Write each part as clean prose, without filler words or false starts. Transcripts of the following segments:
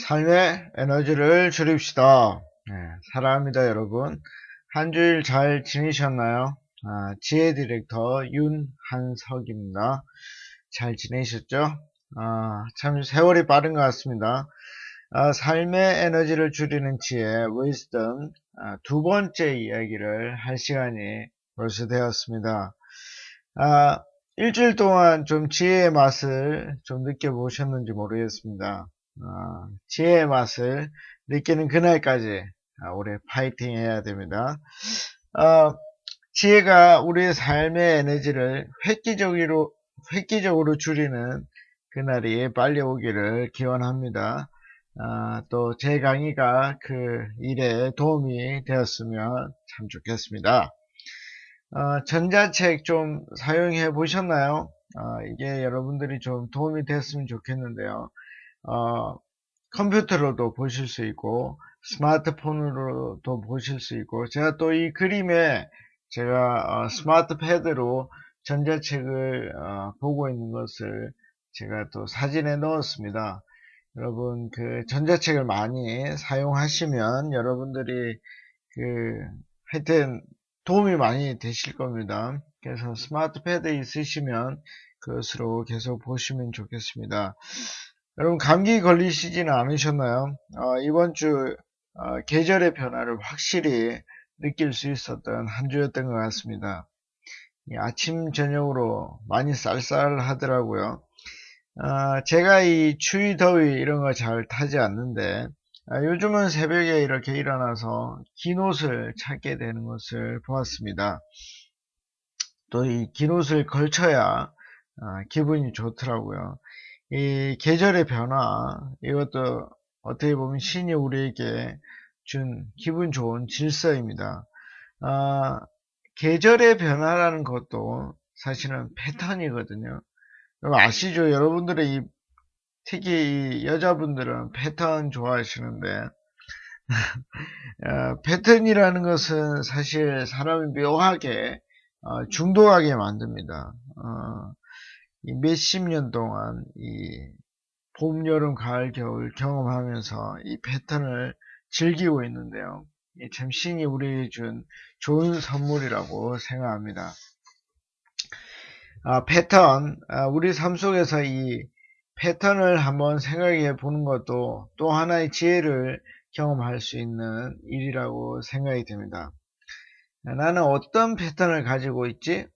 삶의 에너지를 줄입시다. 네, 사랑합니다, 여러분. 한 주일 잘 지내셨나요? 지혜 디렉터 윤한석입니다. 잘 지내셨죠? 참 세월이 빠른 것 같습니다. 삶의 에너지를 줄이는 지혜, wisdom, 두 번째 이야기를 할 시간이 벌써 되었습니다. 일주일 동안 좀 지혜의 맛을 좀 느껴보셨는지 모르겠습니다. 지혜의 맛을 느끼는 그날까지 우리 파이팅 해야 됩니다. 지혜가 우리의 삶의 에너지를 획기적으로 줄이는 그날이 빨리 오기를 기원합니다. 또 제 강의가 그 일에 도움이 되었으면 참 좋겠습니다. 전자책 좀 사용해 보셨나요? 이게 여러분들이 좀 도움이 됐으면 좋겠는데요. 컴퓨터로도 보실 수 있고 스마트폰으로도 보실 수 있고, 제가 또 이 그림에 제가 스마트 패드로 전자책을 보고 있는 것을 제가 또 사진에 넣었습니다. 여러분 그 전자책을 많이 사용하시면 여러분들이 하여튼 도움이 많이 되실 겁니다. 그래서 스마트 패드 있으시면 그것으로 계속 보시면 좋겠습니다. 여러분 감기 걸리시지는 않으셨나요? 이번 주 계절의 변화를 확실히 느낄 수 있었던 한 주였던 것 같습니다. 아침 저녁으로 많이 쌀쌀하더라고요. 제가 이 추위 더위 이런 거 잘 타지 않는데 요즘은 새벽에 이렇게 일어나서 긴 옷을 찾게 되는 것을 보았습니다. 또 이 긴 옷을 걸쳐야 기분이 좋더라고요. 이 계절의 변화, 이것도 어떻게 보면 신이 우리에게 준 기분 좋은 질서입니다. 계절의 변화라는 것도 사실은 패턴이거든요. 여러분 아시죠? 여러분들의 특히 이 여자분들은 패턴 좋아하시는데 패턴이라는 것은 사실 사람을 묘하게 중독하게 만듭니다. 몇십 년 동안 이 봄, 여름, 가을, 겨울 경험하면서 이 패턴을 즐기고 있는데요. 참 신이 우리에게 준 좋은 선물이라고 생각합니다. 패턴, 우리 삶 속에서 이 패턴을 한번 생각해 보는 것도 또 하나의 지혜를 경험할 수 있는 일이라고 생각이 됩니다. 나는 어떤 패턴을 가지고 있지?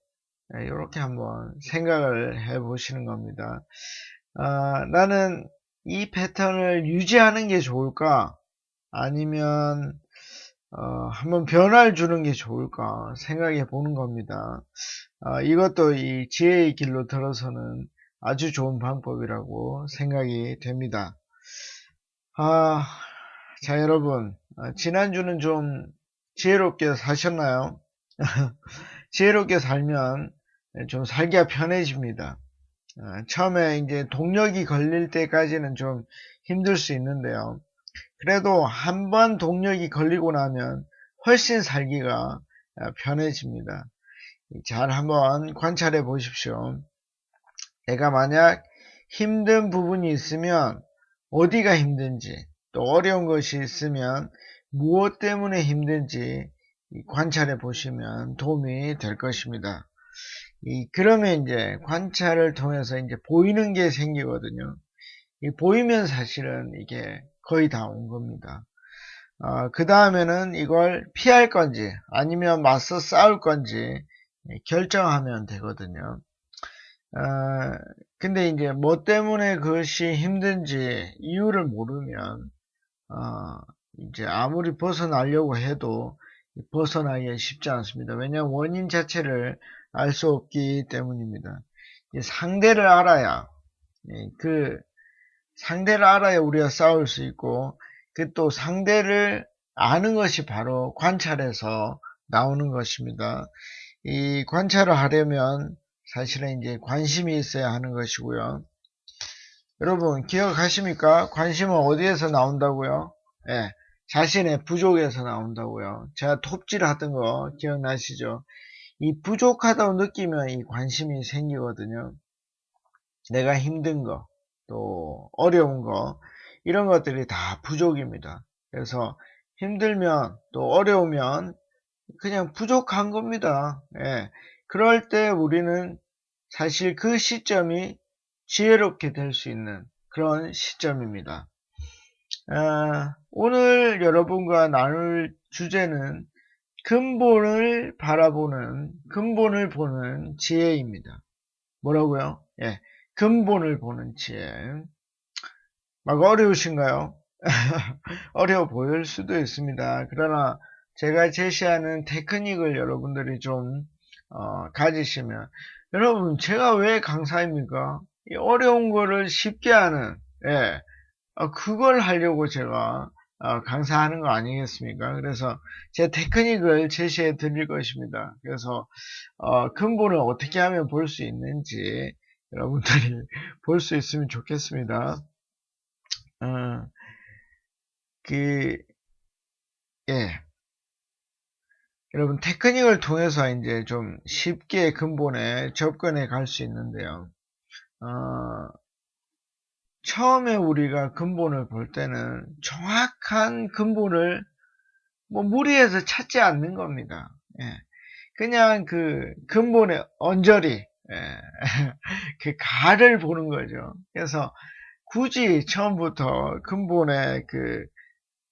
이렇게 한번 생각을 해 보시는 겁니다. 나는 이 패턴을 유지하는 게 좋을까? 아니면 한번 변화를 주는 게 좋을까 생각해 보는 겁니다. 이것도 이 지혜의 길로 들어서는 아주 좋은 방법이라고 생각이 됩니다. 자, 여러분, 지난주는 좀 지혜롭게 사셨나요? 지혜롭게 살면 좀 살기가 편해집니다. 처음에 이제 동력이 걸릴 때까지는 좀 힘들 수 있는데요. 그래도 한번 동력이 걸리고 나면 훨씬 살기가 편해집니다. 잘 한번 관찰해 보십시오. 내가 만약 힘든 부분이 있으면 어디가 힘든지, 또 어려운 것이 있으면 무엇 때문에 힘든지 관찰해 보시면 도움이 될 것입니다. 그러면 이제 관찰을 통해서 이제 보이는 게 생기거든요. 보이면 사실은 이게 거의 다 온 겁니다. 그 다음에는 이걸 피할 건지 아니면 맞서 싸울 건지 결정하면 되거든요. 근데 이제 뭐 때문에 그것이 힘든지 이유를 모르면 이제 아무리 벗어나려고 해도 벗어나기가 쉽지 않습니다. 왜냐하면 원인 자체를 알 수 없기 때문입니다. 상대를 알아야 그 상대를 알아야 우리가 싸울 수 있고, 그 또 상대를 아는 것이 바로 관찰에서 나오는 것입니다. 이 관찰을 하려면 사실은 이제 관심이 있어야 하는 것이고요. 여러분 기억하십니까? 관심은 어디에서 나온다고요? 예, 자신의 부족에서 나온다고요. 제가 톱질 하던 거 기억나시죠? 이 부족하다고 느끼면 이 관심이 생기거든요. 내가 힘든 거, 또 어려운 거, 이런 것들이 다 부족입니다. 그래서 힘들면 또 어려우면 그냥 부족한 겁니다. 예. 그럴 때 우리는 사실 그 시점이 지혜롭게 될 수 있는 그런 시점입니다. 오늘 여러분과 나눌 주제는 근본을 보는 지혜입니다. 뭐라고요? 예, 근본을 보는 지혜. 막 어려우신가요? 어려워 보일 수도 있습니다. 그러나 제가 제시하는 테크닉을 여러분들이 좀 가지시면, 여러분 제가 왜 강사입니까? 이 어려운 거를 쉽게 하는, 예, 그걸 하려고 제가 강사하는 거 아니겠습니까? 그래서 제 테크닉을 제시해 드릴 것입니다. 그래서 근본을 어떻게 하면 볼 수 있는지 여러분들이 볼 수 있으면 좋겠습니다. 어, 그, 예. 여러분, 테크닉을 통해서 이제 좀 쉽게 근본에 접근해 갈 수 있는데요. 처음에 우리가 근본을 볼 때는 정확한 근본을 뭐 무리해서 찾지 않는 겁니다. 예. 그냥 그 근본의 언저리, 예. 그 가를 보는 거죠. 그래서 굳이 처음부터 근본에 그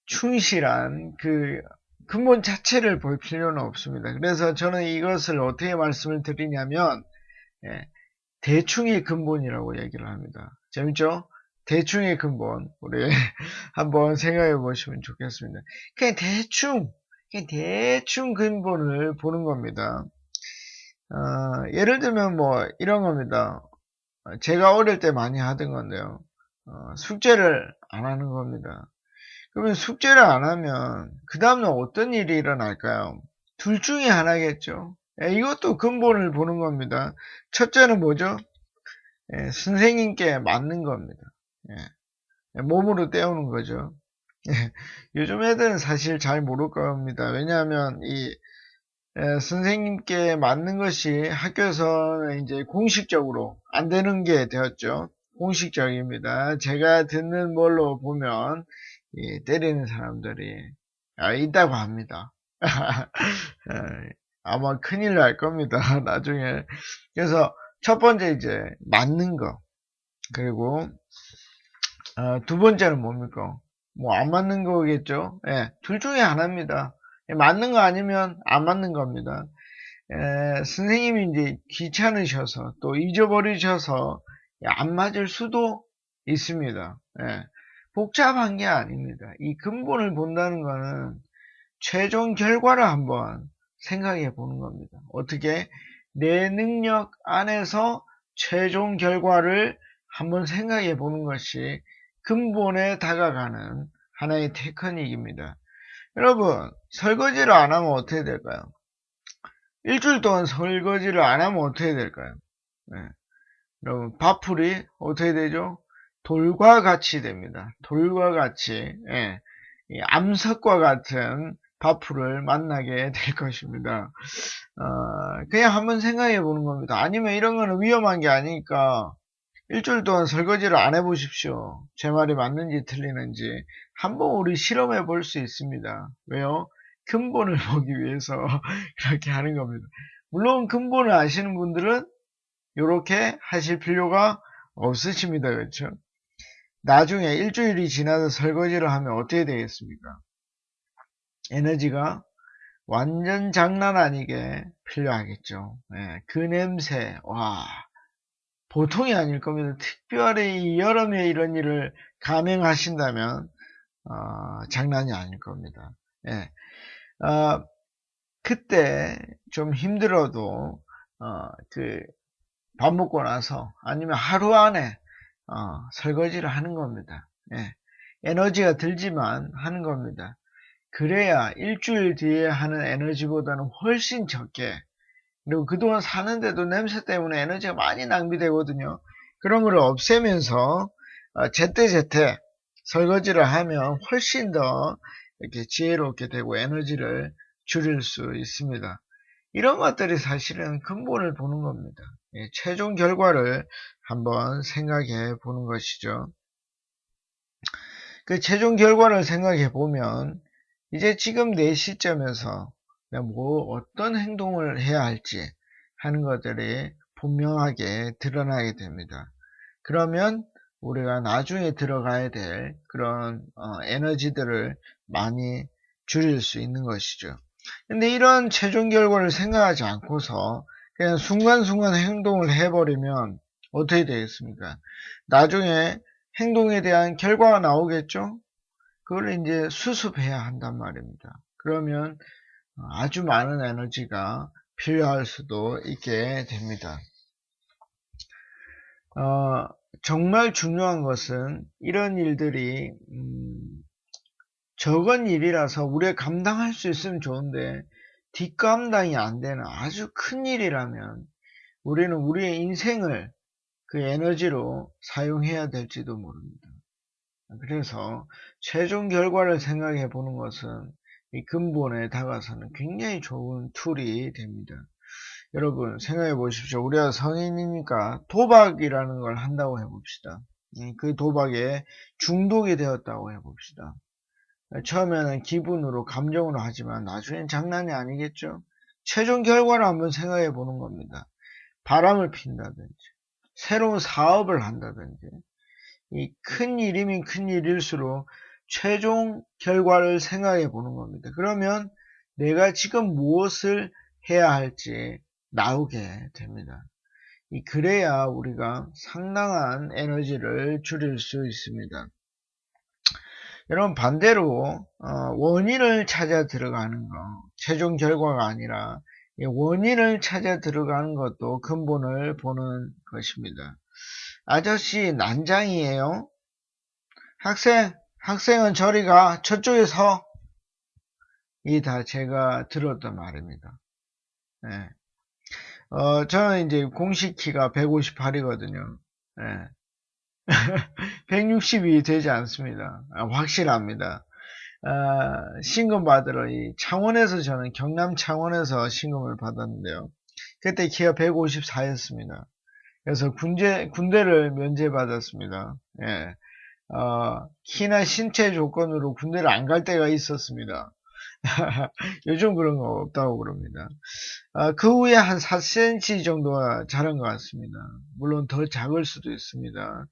충실한 그 근본 자체를 볼 필요는 없습니다. 그래서 저는 이것을 어떻게 말씀을 드리냐면, 예, 대충의 근본이라고 얘기를 합니다. 재밌죠? 대충의 근본, 우리 한번 생각해 보시면 좋겠습니다. 그냥 대충 근본을 보는 겁니다. 예를 들면 뭐 이런 겁니다. 제가 어릴 때 많이 하던 건데요. 숙제를 안 하는 겁니다. 그러면 숙제를 안 하면 그 다음날 어떤 일이 일어날까요? 둘 중에 하나겠죠. 예, 이것도 근본을 보는 겁니다. 첫째는 뭐죠? 예, 선생님께 맞는 겁니다. 예, 몸으로 때우는 거죠. 예, 요즘 애들은 사실 잘 모를 겁니다. 왜냐하면 선생님께 맞는 것이 학교에서는 이제 공식적으로 안 되는 게 되었죠. 공식적입니다. 제가 듣는 걸로 보면 때리는 사람들이 있다고 합니다. 아마 큰일 날 겁니다. 나중에. 그래서 첫 번째 이제 맞는 거. 그리고 두 번째는 뭡니까? 뭐 안 맞는 거겠죠. 예, 둘 중에 하나입니다. 맞는 거 아니면 안 맞는 겁니다. 선생님이 이제 귀찮으셔서 또 잊어버리셔서 안 맞을 수도 있습니다. 예, 복잡한 게 아닙니다. 이 근본을 본다는 거는 최종 결과를 한번 생각해 보는 겁니다. 어떻게 내 능력 안에서 최종 결과를 한번 생각해 보는 것이 근본에 다가가는 하나의 테크닉입니다. 여러분, 설거지를 안 하면 어떻게 될까요? 일주일 동안 설거지를 안 하면 어떻게 될까요? 네. 여러분, 밥풀이 어떻게 되죠? 돌과 같이 됩니다. 돌과 같이, 예, 이 암석과 같은 밥풀을 만나게 될 것입니다. 그냥 한번 생각해 보는 겁니다. 아니면 이런 거는 위험한 게 아니니까 일주일 동안 설거지를 안 해보십시오. 제 말이 맞는지 틀리는지 한번 우리 실험해 볼 수 있습니다. 왜요? 근본을 보기 위해서 그렇게 하는 겁니다. 물론 근본을 아시는 분들은 이렇게 하실 필요가 없으십니다. 그렇죠? 나중에 일주일이 지나서 설거지를 하면 어떻게 되겠습니까? 에너지가 완전 장난 아니게 필요하겠죠. 예, 그 냄새, 와, 보통이 아닐 겁니다. 특별히 여름에 이런 일을 감행하신다면 장난이 아닐 겁니다. 예, 그때 좀 힘들어도 밥 먹고 나서 아니면 하루 안에 설거지를 하는 겁니다. 예, 에너지가 들지만 하는 겁니다. 그래야 일주일 뒤에 하는 에너지보다는 훨씬 적게, 그리고 그동안 사는데도 냄새 때문에 에너지가 많이 낭비되거든요. 그런 걸 없애면서 제때제때 설거지를 하면 훨씬 더 이렇게 지혜롭게 되고 에너지를 줄일 수 있습니다. 이런 것들이 사실은 근본을 보는 겁니다. 예, 최종 결과를 한번 생각해 보는 것이죠. 그 최종 결과를 생각해 보면 이제 지금 내 시점에서 어떤 행동을 해야 할지 하는 것들이 분명하게 드러나게 됩니다. 그러면 우리가 나중에 들어가야 될 그런 에너지들을 많이 줄일 수 있는 것이죠. 근데 이런 최종 결과를 생각하지 않고서 그냥 순간순간 행동을 해버리면 어떻게 되겠습니까? 나중에 행동에 대한 결과가 나오겠죠? 그걸 이제 수습해야 한단 말입니다. 그러면 아주 많은 에너지가 필요할 수도 있게 됩니다. 정말 중요한 것은 이런 일들이 적은 일이라서 우리가 감당할 수 있으면 좋은데 뒷감당이 안 되는 아주 큰 일이라면 우리는 우리의 인생을 그 에너지로 사용해야 될지도 모릅니다. 그래서 최종 결과를 생각해 보는 것은 이 근본에 다가서는 굉장히 좋은 툴이 됩니다. 여러분 생각해 보십시오. 우리가 성인이니까 도박이라는 걸 한다고 해봅시다. 그 도박에 중독이 되었다고 해봅시다. 처음에는 기분으로 감정으로 하지만 나중엔 장난이 아니겠죠. 최종 결과를 한번 생각해 보는 겁니다. 바람을 핀다든지 새로운 사업을 한다든지 이 큰 일이면 큰 일일수록 최종 결과를 생각해 보는 겁니다. 그러면 내가 지금 무엇을 해야 할지 나오게 됩니다. 그래야 우리가 상당한 에너지를 줄일 수 있습니다. 여러분 반대로 원인을 찾아 들어가는 거, 최종 결과가 아니라 원인을 찾아 들어가는 것도 근본을 보는 것입니다. 아저씨 난장이에요. 학생은 저리 가. 저쪽에 서. 이 다 제가 들었던 말입니다. 네. 저는 이제 공식 키가 158이거든요. 네. 160이 되지 않습니다. 확실합니다. 신금 받으러 이 창원에서 저는 경남 창원에서 신금을 받았는데요. 그때 키가 154였습니다. 그래서 군대를 면제받았습니다. 예. 키나 신체 조건으로 군대를 안 갈 때가 있었습니다. 요즘 그런 거 없다고 그럽니다. 그 후에 한 4cm 정도가 자란 것 같습니다. 물론 더 작을 수도 있습니다.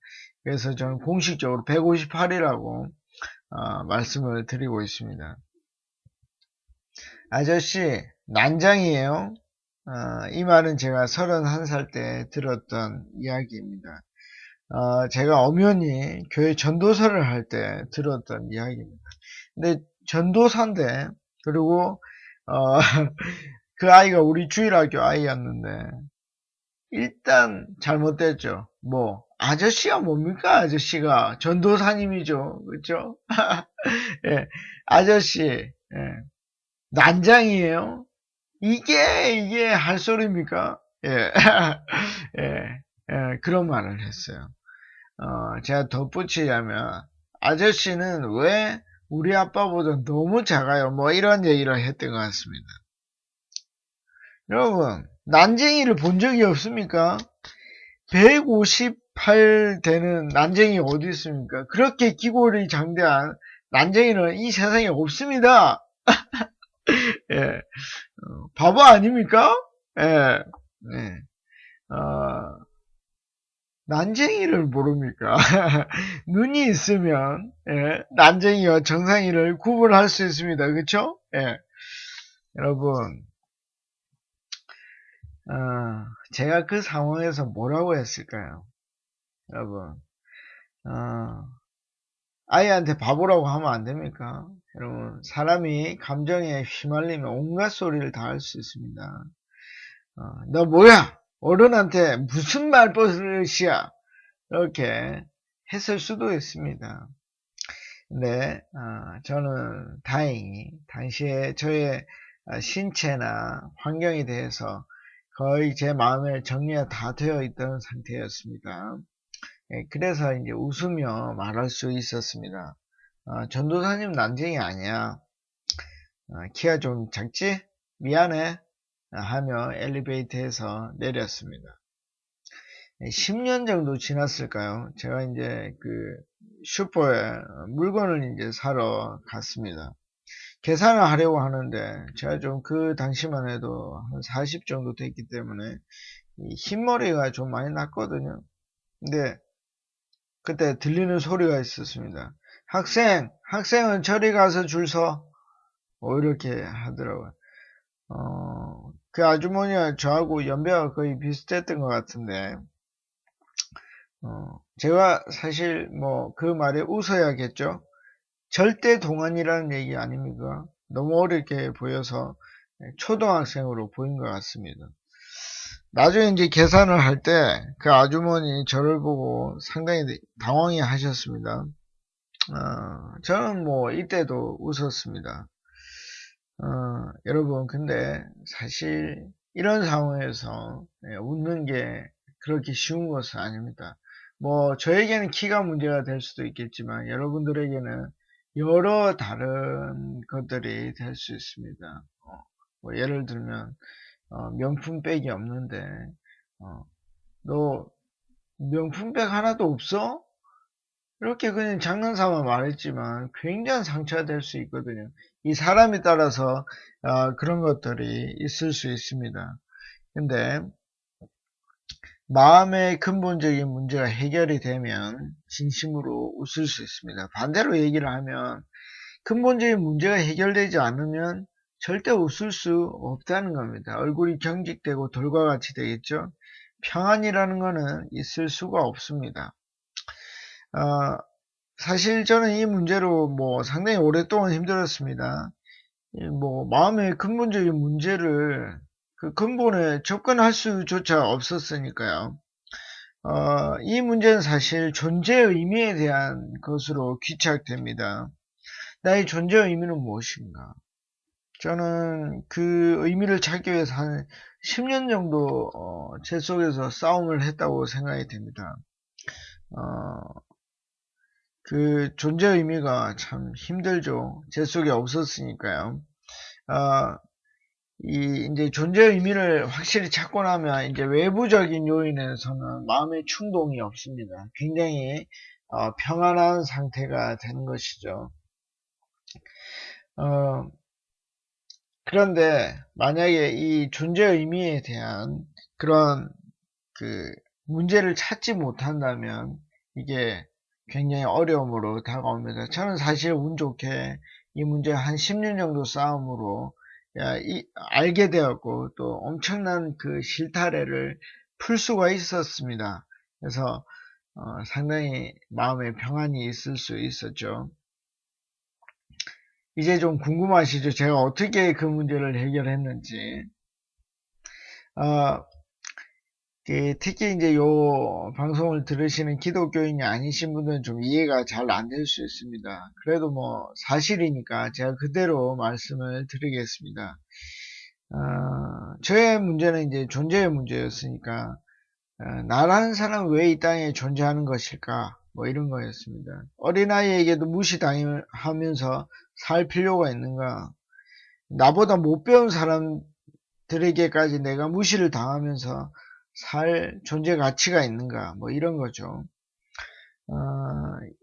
그래서 저는 공식적으로 158이라고 말씀을 드리고 있습니다. 아저씨 난장이에요. 이 말은 제가 31살 때 들었던 이야기입니다. 제가 엄연히 교회 전도사를 할 때 들었던 이야기입니다. 근데 전도사인데 그리고 그 아이가 우리 주일학교 아이였는데 일단 잘못됐죠. 아저씨가 뭡니까? 아저씨가 전도사님이죠. 그렇죠? 예, 아저씨 예, 난장이에요. 이게 할 소리입니까? 예, 그런 말을 했어요. 제가 덧붙이자면 아저씨는 왜 우리 아빠보다 너무 작아요. 이런 얘기를 했던 것 같습니다. 여러분 난쟁이를 본 적이 없습니까? 158 되는 난쟁이 어디 있습니까? 그렇게 기골이 장대한 난쟁이는 이 세상에 없습니다. 예, 바보 아닙니까? 예, 네. 난쟁이를 모릅니까? 눈이 있으면 난쟁이와 정상이를 구분할 수 있습니다. 그렇죠? 여러분 제가 그 상황에서 뭐라고 했을까요? 여러분 아이한테 바보라고 하면 안 됩니까? 여러분 사람이 감정에 휘말리면 온갖 소리를 다 할 수 있습니다. 너 뭐야? 어른한테 무슨 말버릇이야? 이렇게 했을 수도 있습니다. 근데 저는 다행히 당시에 저의 신체나 환경에 대해서 거의 제 마음에 정리가 다 되어 있던 상태였습니다. 그래서 이제 웃으며 말할 수 있었습니다. 전도사님 난쟁이 아니야. 키가 좀 작지? 미안해. 하며 엘리베이터에서 내렸습니다. 10년 정도 지났을까요? 제가 이제 그 슈퍼에 물건을 이제 사러 갔습니다. 계산을 하려고 하는데 제가 좀 그 당시만 해도 한 40 정도 됐기 때문에 이 흰머리가 좀 많이 났거든요. 근데 그때 들리는 소리가 있었습니다. 학생은 저리 가서 줄 서. 이렇게 하더라고요. 그 아주머니가 저하고 연배가 거의 비슷했던 것 같은데, 제가 사실 뭐 그 말에 웃어야겠죠? 절대 동안이라는 얘기 아닙니까? 너무 어렵게 보여서 초등학생으로 보인 것 같습니다. 나중에 이제 계산을 할 때 그 아주머니 저를 보고 상당히 당황해 하셨습니다. 저는 뭐 이때도 웃었습니다. 여러분, 근데 사실 이런 상황에서 웃는 게 그렇게 쉬운 것은 아닙니다. 뭐, 저에게는 키가 문제가 될 수도 있겠지만, 여러분들에게는 여러 다른 것들이 될 수 있습니다. 뭐 예를 들면, 명품백이 없는데, 어, 너 명품백 하나도 없어? 이렇게 그냥 장난삼아 말했지만 굉장한 상처가 될 수 있거든요. 이 사람에 따라서 그런 것들이 있을 수 있습니다. 근데 마음의 근본적인 문제가 해결이 되면 진심으로 웃을 수 있습니다. 반대로 얘기를 하면 근본적인 문제가 해결되지 않으면 절대 웃을 수 없다는 겁니다. 얼굴이 경직되고 돌과 같이 되겠죠. 평안이라는 것은 있을 수가 없습니다. 어, 사실 저는 이 문제로 뭐 상당히 오랫동안 힘들었습니다. 뭐 마음의 근본적인 문제를 그 근본에 접근할 수조차 없었으니까요. 이 문제는 사실 존재의 의미에 대한 것으로 귀착됩니다. 나의 존재의 의미는 무엇인가? 저는 그 의미를 찾기 위해서 한 10년 정도 제 속에서 싸움을 했다고 생각이 됩니다. 어, 그 존재 의미가 참 힘들죠. 제 속에 없었으니까요. 아, 이 이제 존재 의미를 확실히 찾고 나면 이제 외부적인 요인에서는 마음의 충동이 없습니다. 굉장히 평안한 상태가 되는 것이죠. 어, 그런데 만약에 이 존재 의미에 대한 그런 그 문제를 찾지 못한다면 이게 굉장히 어려움으로 다가옵니다. 저는 사실 운 좋게 이 문제 한 10년 정도 싸움으로 알게 되었고 또 엄청난 그 실타래를 풀 수가 있었습니다. 그래서 상당히 마음의 평안이 있을 수 있었죠. 이제 좀 궁금하시죠? 제가 어떻게 그 문제를 해결했는지. 어, 특히 이제 요 방송을 들으시는 기독교인이 아니신 분들은 좀 이해가 잘 안 될 수 있습니다. 그래도 뭐 사실이니까 제가 그대로 말씀을 드리겠습니다. 저의 문제는 이제 존재의 문제였으니까 나라는 사람은 왜 이 땅에 존재하는 것일까? 뭐 이런 거였습니다. 어린아이에게도 무시당하면서 살 필요가 있는가? 나보다 못 배운 사람들에게까지 내가 무시를 당하면서 살 존재 가치가 있는가? 뭐 이런 거죠.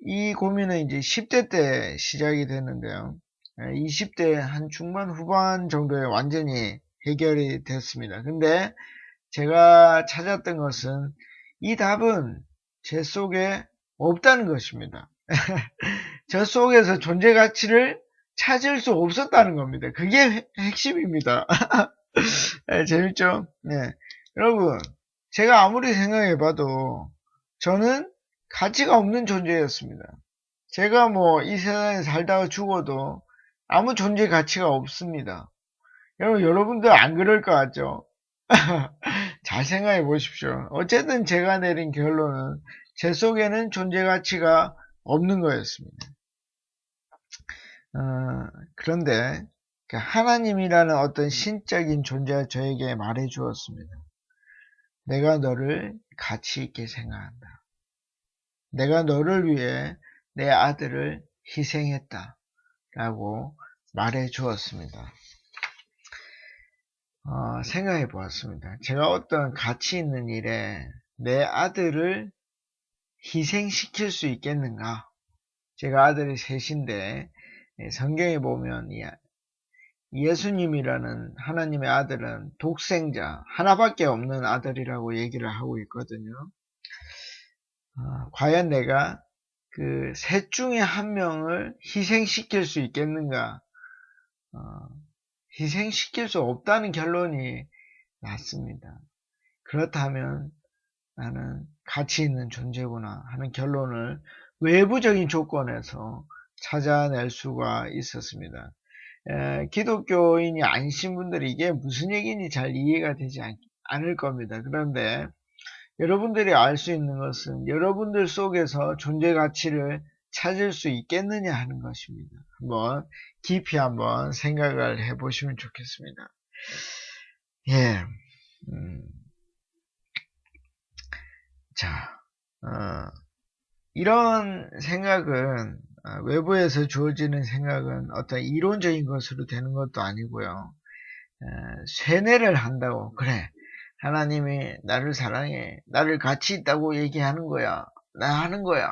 이 고민은 이제 10대 때 시작이 됐는데요. 20대 한 중반 후반 정도에 완전히 해결이 됐습니다. 근데 제가 찾았던 것은 이 답은 제 속에 없다는 것입니다. 저 속에서 존재 가치를 찾을 수 없었다는 겁니다. 그게 핵심입니다. 네, 재밌죠? 네. 여러분, 제가 아무리 생각해봐도 저는 가치가 없는 존재였습니다. 제가 뭐 이 세상에 살다가 죽어도 아무 존재 가치가 없습니다. 여러분들 안 그럴 것 같죠? 잘 생각해 보십시오. 어쨌든 제가 내린 결론은 제 속에는 존재 가치가 없는 거였습니다. 그런데 하나님이라는 어떤 신적인 존재가 저에게 말해 주었습니다. 내가 너를 가치 있게 생각한다. 내가 너를 위해 내 아들을 희생했다. 라고 말해 주었습니다. 생각해 보았습니다. 제가 어떤 가치 있는 일에 내 아들을 희생시킬 수 있겠는가? 제가 아들이 셋인데 성경에 보면 예수님이라는 하나님의 아들은 독생자, 하나밖에 없는 아들이라고 얘기를 하고 있거든요. 과연 내가 그 셋 중에 한 명을 희생시킬 수 있겠는가? 희생시킬 수 없다는 결론이 났습니다. 그렇다면 나는 가치 있는 존재구나 하는 결론을 외부적인 조건에서 찾아낼 수가 있었습니다. 기독교인이 아니신 분들이 이게 무슨 얘기인지 잘 이해가 되지 않을 겁니다. 그런데 여러분들이 알 수 있는 것은 여러분들 속에서 존재 가치를 찾을 수 있겠느냐 하는 것입니다. 한번 깊이 한번 생각을 해보시면 좋겠습니다. 예, 자, 이런 생각은 외부에서 주어지는 생각은 어떤 이론적인 것으로 되는 것도 아니고요. 세뇌를 한다고 그래 하나님이 나를 사랑해 나를 가치 있다고 얘기하는 거야 나 하는 거야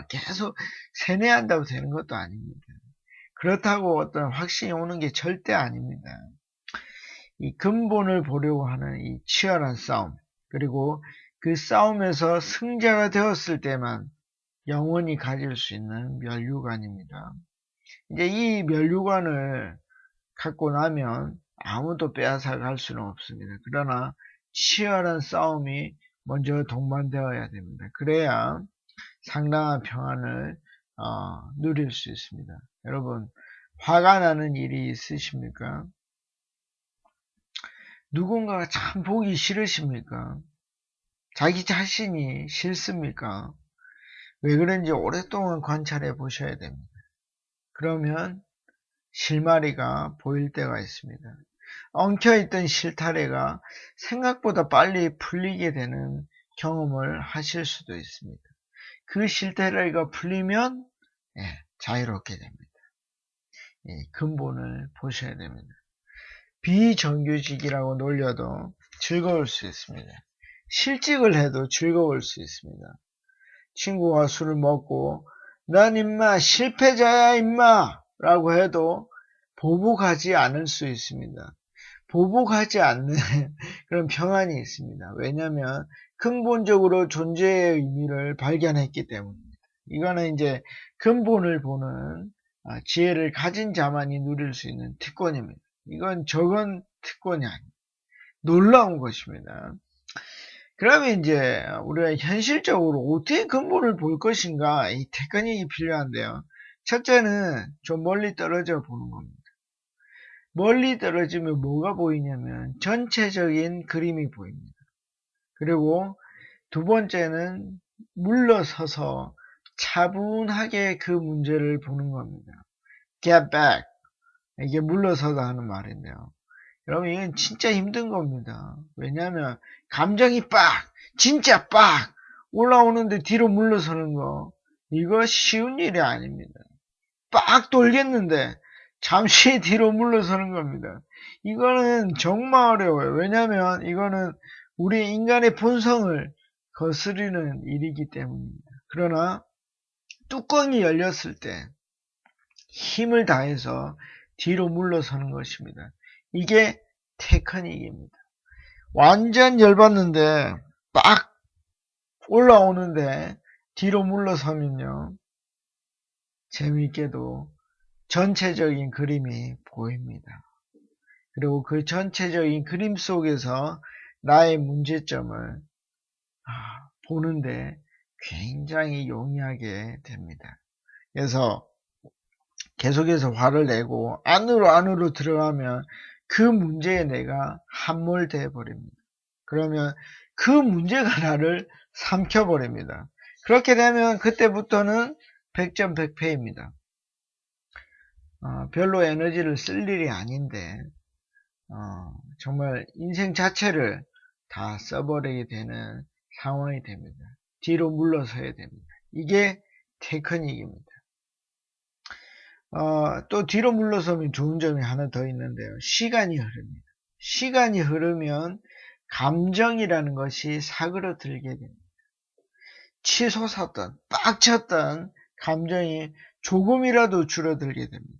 계속 세뇌한다고 되는 것도 아닙니다. 그렇다고 어떤 확신이 오는 게 절대 아닙니다. 이 근본을 보려고 하는 이 치열한 싸움 그리고 그 싸움에서 승자가 되었을 때만 영원히 가질 수 있는 면류관입니다. 이제 이 면류관을 갖고 나면 아무도 빼앗아 갈 수는 없습니다. 그러나 치열한 싸움이 먼저 동반되어야 됩니다. 그래야 상당한 평안을 누릴 수 있습니다. 여러분 화가 나는 일이 있으십니까? 누군가가 참 보기 싫으십니까? 자기 자신이 싫습니까? 왜 그런지 오랫동안 관찰해 보셔야 됩니다. 그러면 실마리가 보일 때가 있습니다. 엉켜있던 실타래가 생각보다 빨리 풀리게 되는 경험을 하실 수도 있습니다. 그 실타래가 풀리면 자유롭게 됩니다. 근본을 보셔야 됩니다. 비정규직이라고 놀려도 즐거울 수 있습니다. 실직을 해도 즐거울 수 있습니다. 친구가 술을 먹고 난 임마 실패자야 임마 라고 해도 보복하지 않을 수 있습니다. 보복하지 않는 그런 평안이 있습니다. 왜냐하면 근본적으로 존재의 의미를 발견했기 때문입니다. 이거는 이제 근본을 보는 지혜를 가진 자만이 누릴 수 있는 특권입니다. 이건 적은 특권이 아닙니다. 놀라운 것입니다. 그러면 이제 우리가 현실적으로 어떻게 근본을 볼 것인가 이 테크닉이 필요한데요. 첫째는 좀 멀리 떨어져 보는 겁니다. 멀리 떨어지면 뭐가 보이냐면 전체적인 그림이 보입니다. 그리고 두 번째는 물러서서 차분하게 그 문제를 보는 겁니다. Get back. 이게 물러서다 하는 말인데요. 여러분 이건 진짜 힘든 겁니다. 왜냐하면 감정이 진짜 올라오는데 뒤로 물러서는 거 이거 쉬운 일이 아닙니다. 돌겠는데 잠시 뒤로 물러서는 겁니다. 이거는 정말 어려워요. 왜냐하면 이거는 우리 인간의 본성을 거스르는 일이기 때문입니다. 그러나 뚜껑이 열렸을 때 힘을 다해서 뒤로 물러서는 것입니다. 이게 테크닉입니다. 완전 열받는데 올라오는데 뒤로 물러서면요. 재미있게도 전체적인 그림이 보입니다. 그리고 그 전체적인 그림 속에서 나의 문제점을 보는데 굉장히 용이하게 됩니다. 그래서 계속해서 화를 내고 안으로 들어가면 그 문제에 내가 함몰되어 버립니다. 그러면 그 문제가 나를 삼켜버립니다. 그렇게 되면 그때부터는 100점 100패입니다. 별로 에너지를 쓸 일이 아닌데 정말 인생 자체를 다 써버리게 되는 상황이 됩니다. 뒤로 물러서야 됩니다. 이게 테크닉입니다. 또 뒤로 물러서면 좋은 점이 하나 더 있는데요. 시간이 흐릅니다. 시간이 흐르면 감정이라는 것이 사그러들게 됩니다. 치솟았던 빡쳤던 감정이 조금이라도 줄어들게 됩니다.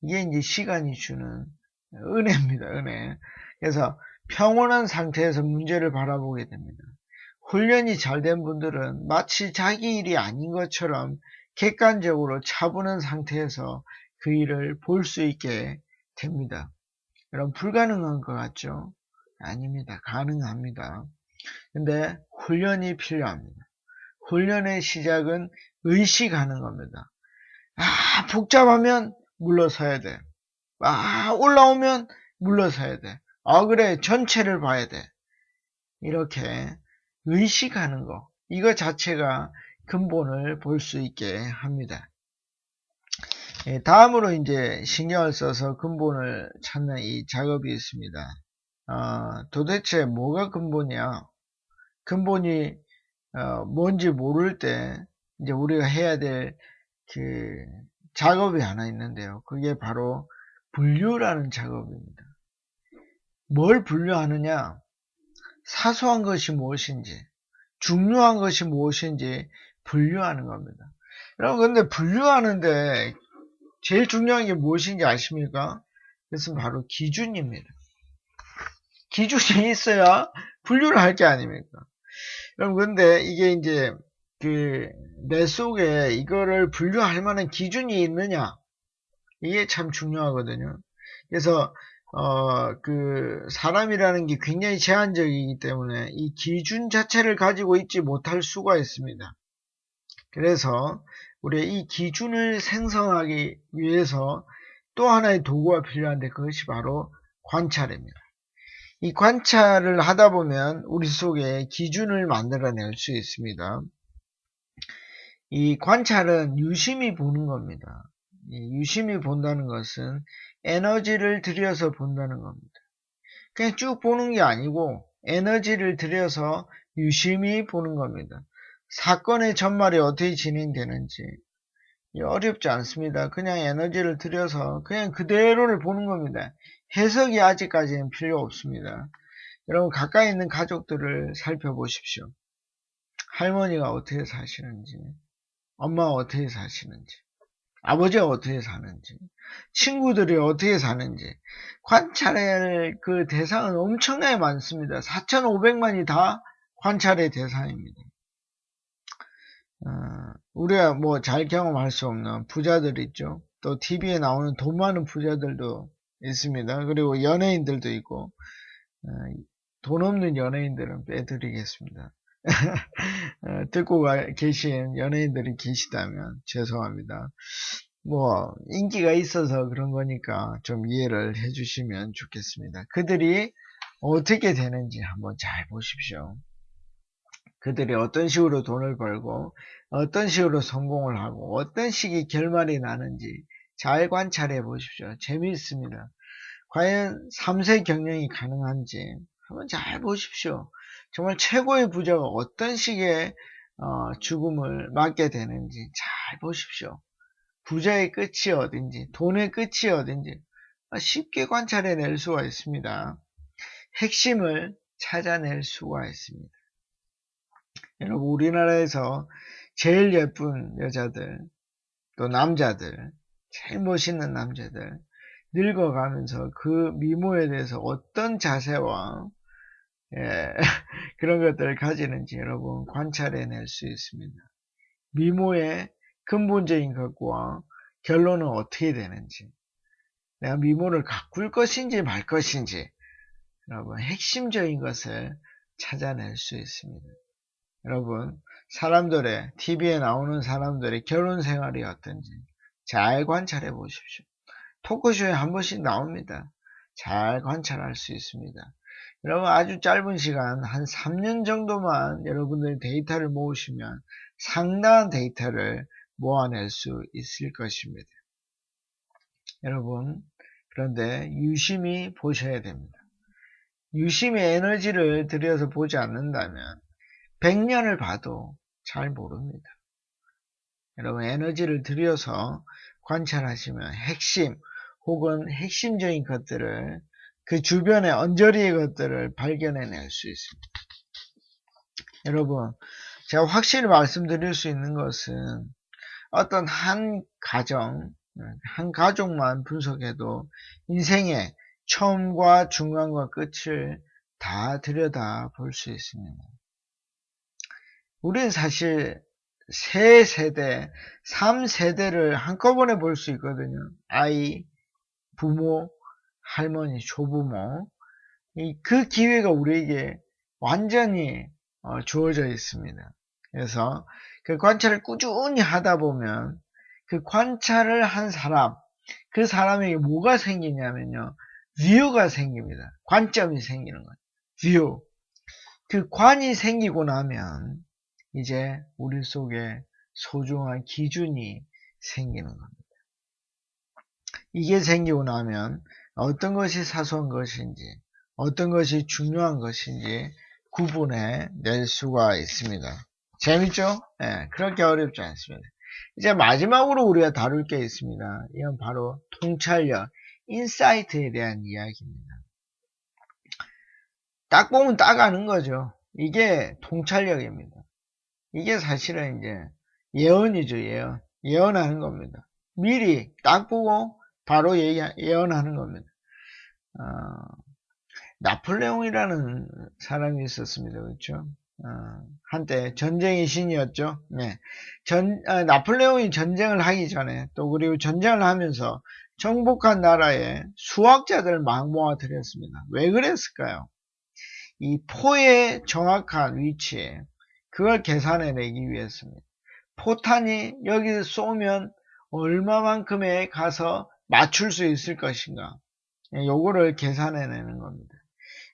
이게 이제 시간이 주는 은혜입니다. 은혜. 그래서 평온한 상태에서 문제를 바라보게 됩니다. 훈련이 잘 된 분들은 마치 자기 일이 아닌 것처럼 객관적으로 차분한 상태에서 그 일을 볼 수 있게 됩니다. 여러분, 불가능한 것 같죠? 아닙니다. 가능합니다. 근데 훈련이 필요합니다. 훈련의 시작은 의식하는 겁니다. 복잡하면 물러서야 돼. 올라오면 물러서야 돼. 그래, 전체를 봐야 돼. 이렇게 의식하는 거, 이거 자체가 근본을 볼 수 있게 합니다. 다음으로 이제 신경을 써서 근본을 찾는 이 작업이 있습니다. 도대체 뭐가 근본이야? 근본이 뭔지 모를 때 이제 우리가 해야 될 그 작업이 하나 있는데요. 그게 바로 분류라는 작업입니다. 뭘 분류하느냐? 사소한 것이 무엇인지, 중요한 것이 무엇인지 분류하는 겁니다. 여러분, 근데 분류하는데 제일 중요한 게 무엇인지 아십니까? 그것은 바로 기준입니다. 기준이 있어야 분류를 할 게 아닙니까? 여러분, 근데 이게 이제 내 속에 이거를 분류할 만한 기준이 있느냐? 이게 참 중요하거든요. 그래서 사람이라는 게 굉장히 제한적이기 때문에 이 기준 자체를 가지고 있지 못할 수가 있습니다. 그래서 우리 이 기준을 생성하기 위해서 또 하나의 도구가 필요한데 그것이 바로 관찰입니다. 이 관찰을 하다 보면 우리 속에 기준을 만들어낼 수 있습니다. 이 관찰은 유심히 보는 겁니다. 유심히 본다는 것은 에너지를 들여서 본다는 겁니다. 그냥 쭉 보는 게 아니고 에너지를 들여서 유심히 보는 겁니다. 사건의 전말이 어떻게 진행되는지 어렵지 않습니다. 그냥 에너지를 들여서 그냥 그대로를 보는 겁니다. 해석이 아직까지는 필요 없습니다. 여러분, 가까이 있는 가족들을 살펴보십시오. 할머니가 어떻게 사시는지, 엄마가 어떻게 사시는지, 아버지가 어떻게 사는지, 친구들이 어떻게 사는지 관찰할 그 대상은 엄청나게 많습니다. 4,500만이 다 관찰의 대상입니다. 우리가 뭐 잘 경험할 수 없는 부자들 있죠. 또 TV에 나오는 돈 많은 부자들도 있습니다. 그리고 연예인들도 있고, 돈 없는 연예인들은 빼드리겠습니다. 듣고 계신 연예인들이 계시다면 죄송합니다. 뭐 인기가 있어서 그런 거니까 좀 이해를 해주시면 좋겠습니다. 그들이 어떻게 되는지 한번 잘 보십시오. 그들이 어떤 식으로 돈을 벌고 어떤 식으로 성공을 하고 어떤 식의 결말이 나는지 잘 관찰해 보십시오. 재미있습니다. 과연 3세 경영이 가능한지 한번 잘 보십시오. 정말 최고의 부자가 어떤 식의 죽음을 맞게 되는지 잘 보십시오. 부자의 끝이 어딘지, 돈의 끝이 어딘지 쉽게 관찰해낼 수가 있습니다. 핵심을 찾아낼 수가 있습니다. 여러분, 우리나라에서 제일 예쁜 여자들, 또 남자들, 제일 멋있는 남자들, 늙어가면서 그 미모에 대해서 어떤 자세와 그런 것들을 가지는지 여러분 관찰해낼 수 있습니다. 미모의 근본적인 것과 결론은 어떻게 되는지, 내가 미모를 가꿀 것인지 말 것인지 여러분 핵심적인 것을 찾아낼 수 있습니다. 여러분, 사람들의 TV에 나오는 사람들의 결혼 생활이 어떤지 잘 관찰해 보십시오. 토크쇼에 한 번씩 나옵니다. 잘 관찰할 수 있습니다. 여러분, 아주 짧은 시간 한 3년 정도만 여러분들이 데이터를 모으시면 상당한 데이터를 모아낼 수 있을 것입니다. 여러분, 그런데 유심히 보셔야 됩니다. 유심히 에너지를 들여서 보지 않는다면 100년을 봐도 잘 모릅니다. 여러분, 에너지를 들여서 관찰하시면 핵심 혹은 핵심적인 것들을, 그 주변의 언저리의 것들을 발견해낼 수 있습니다. 여러분, 제가 확실히 말씀드릴 수 있는 것은 어떤 한 가정, 한 가족만 분석해도 인생의 처음과 중간과 끝을 다 들여다 볼 수 있습니다. 우리는 사실 세 세대, 3세대를 한꺼번에 볼 수 있거든요. 아이, 부모, 할머니, 조부모. 그 기회가 우리에게 완전히 주어져 있습니다. 그래서 그 관찰을 꾸준히 하다 보면 그 관찰을 한 사람, 그 사람에게 뭐가 생기냐면요. 뷰가 생깁니다. 관점이 생기는 거예요. 뷰. 그 관이 생기고 나면 이제 우리 속에 소중한 기준이 생기는 겁니다. 이게 생기고 나면 어떤 것이 사소한 것인지 어떤 것이 중요한 것인지 구분해 낼 수가 있습니다. 재밌죠? 네, 그렇게 어렵지 않습니다. 이제 마지막으로 우리가 다룰 게 있습니다. 이건 바로 통찰력, 인사이트에 대한 이야기입니다. 딱 보면 딱 아는 거죠. 이게 통찰력입니다. 이게 사실은 이제 예언이죠, 예언. 예언하는 겁니다. 미리 딱 보고 바로 예언하는 겁니다. 나폴레옹이라는 사람이 있었습니다. 그렇죠? 한때 전쟁의 신이었죠. 네. 나폴레옹이 전쟁을 하기 전에 또 그리고 전쟁을 하면서 정복한 나라에 수학자들을 막 모아들였습니다. 왜 그랬을까요? 이 포의 정확한 위치에 그걸 계산해내기 위해서입니다. 포탄이 여기 쏘면 얼마만큼에 가서 맞출 수 있을 것인가. 요거를 계산해내는 겁니다.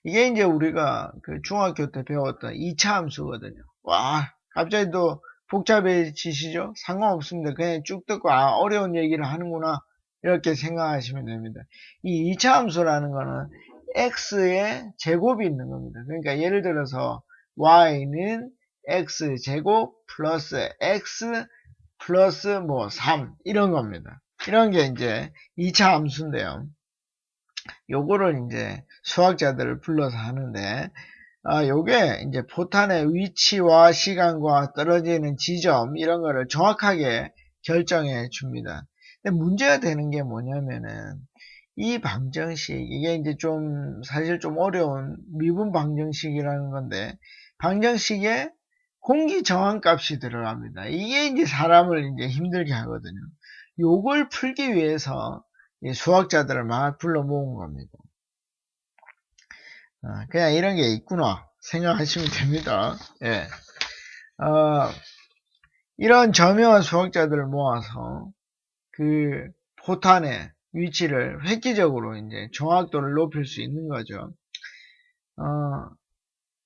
이게 이제 우리가 그 중학교 때 배웠던 2차 함수거든요. 와, 갑자기 또 복잡해지시죠? 상관없습니다. 그냥 쭉 듣고, 어려운 얘기를 하는구나. 이렇게 생각하시면 됩니다. 이 2차 함수라는 거는 x의 제곱이 있는 겁니다. 그러니까 예를 들어서 y는 x제곱 플러스 x 플러스 뭐 3 이런 겁니다. 이런 게 이제 2차 함수인데요. 요거를 이제 수학자들을 불러서 하는데, 요게 이제 포탄의 위치와 시간과 떨어지는 지점, 이런 거를 정확하게 결정해 줍니다. 근데 문제가 되는 게 뭐냐면은, 이 방정식, 이게 이제 사실 좀 어려운 미분 방정식이라는 건데, 방정식에 공기 정환값이 들어갑니다. 이게 이제 사람을 이제 힘들게 하거든요. 요걸 풀기 위해서 수학자들을 막 불러 모은 겁니다. 그냥 이런 게 있구나 생각하시면 됩니다. 예. 이런 저명한 수학자들을 모아서 그 포탄의 위치를 획기적으로 이제 정확도를 높일 수 있는 거죠.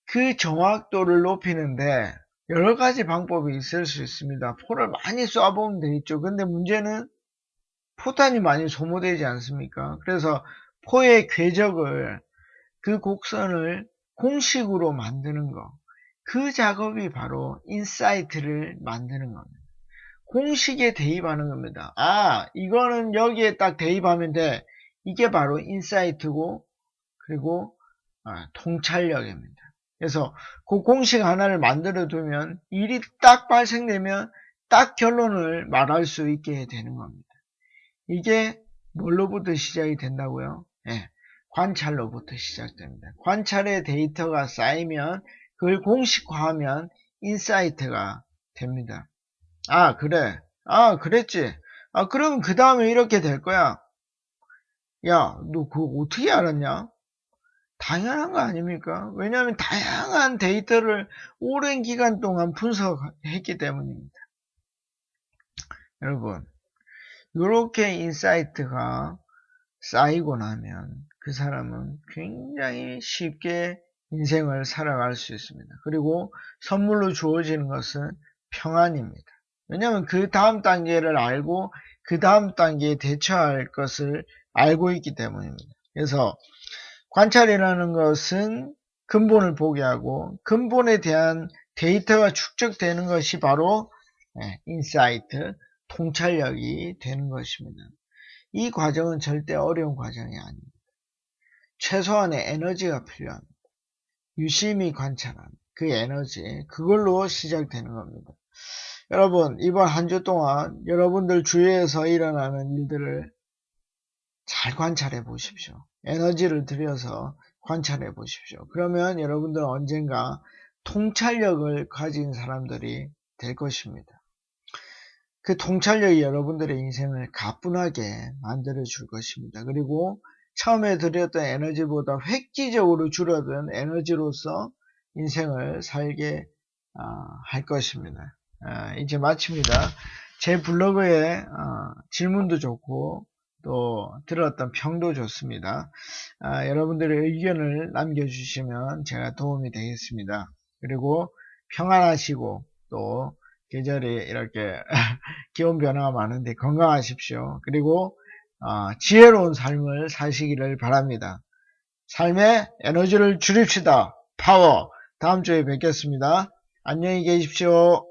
그 정확도를 높이는데 여러 가지 방법이 있을 수 있습니다. 포를 많이 쏴보면 되겠죠. 근데 문제는 포탄이 많이 소모되지 않습니까? 그래서 포의 궤적을 그 곡선을 공식으로 만드는 거. 그 작업이 바로 인사이트를 만드는 겁니다. 공식에 대입하는 겁니다. 이거는 여기에 딱 대입하면 돼. 이게 바로 인사이트고, 그리고 통찰력입니다. 그래서 그 공식 하나를 만들어 두면 일이 딱 발생되면 딱 결론을 말할 수 있게 되는 겁니다. 이게 뭘로부터 시작이 된다고요? 네, 관찰로부터 시작됩니다. 관찰의 데이터가 쌓이면 그걸 공식화하면 인사이트가 됩니다. 그래. 그랬지. 그럼 그 다음에 이렇게 될 거야. 야, 너 그거 어떻게 알았냐? 당연한 거 아닙니까? 왜냐하면 다양한 데이터를 오랜 기간 동안 분석했기 때문입니다. 여러분, 이렇게 인사이트가 쌓이고 나면 그 사람은 굉장히 쉽게 인생을 살아갈 수 있습니다. 그리고 선물로 주어지는 것은 평안입니다. 왜냐하면 그 다음 단계를 알고 그 다음 단계에 대처할 것을 알고 있기 때문입니다. 그래서 관찰이라는 것은 근본을 보게 하고 근본에 대한 데이터가 축적되는 것이 바로 인사이트, 통찰력이 되는 것입니다. 이 과정은 절대 어려운 과정이 아닙니다. 최소한의 에너지가 필요합니다. 유심히 관찰하는 그 에너지, 그걸로 시작되는 겁니다. 여러분, 이번 한 주 동안 여러분들 주위에서 일어나는 일들을 잘 관찰해 보십시오. 에너지를 들여서 관찰해 보십시오. 그러면 여러분들은 언젠가 통찰력을 가진 사람들이 될 것입니다. 그 통찰력이 여러분들의 인생을 가뿐하게 만들어 줄 것입니다. 그리고 처음에 드렸던 에너지보다 획기적으로 줄어든 에너지로서 인생을 살게 할 것입니다. 이제 마칩니다. 제 블로그에 질문도 좋고 또 들었던 평도 좋습니다. 여러분들의 의견을 남겨주시면 제가 도움이 되겠습니다. 그리고 평안하시고 또 계절이 이렇게 기온 변화가 많은데 건강하십시오. 그리고 지혜로운 삶을 사시기를 바랍니다. 삶의 에너지를 줄입시다. 파워. 다음 주에 뵙겠습니다. 안녕히 계십시오.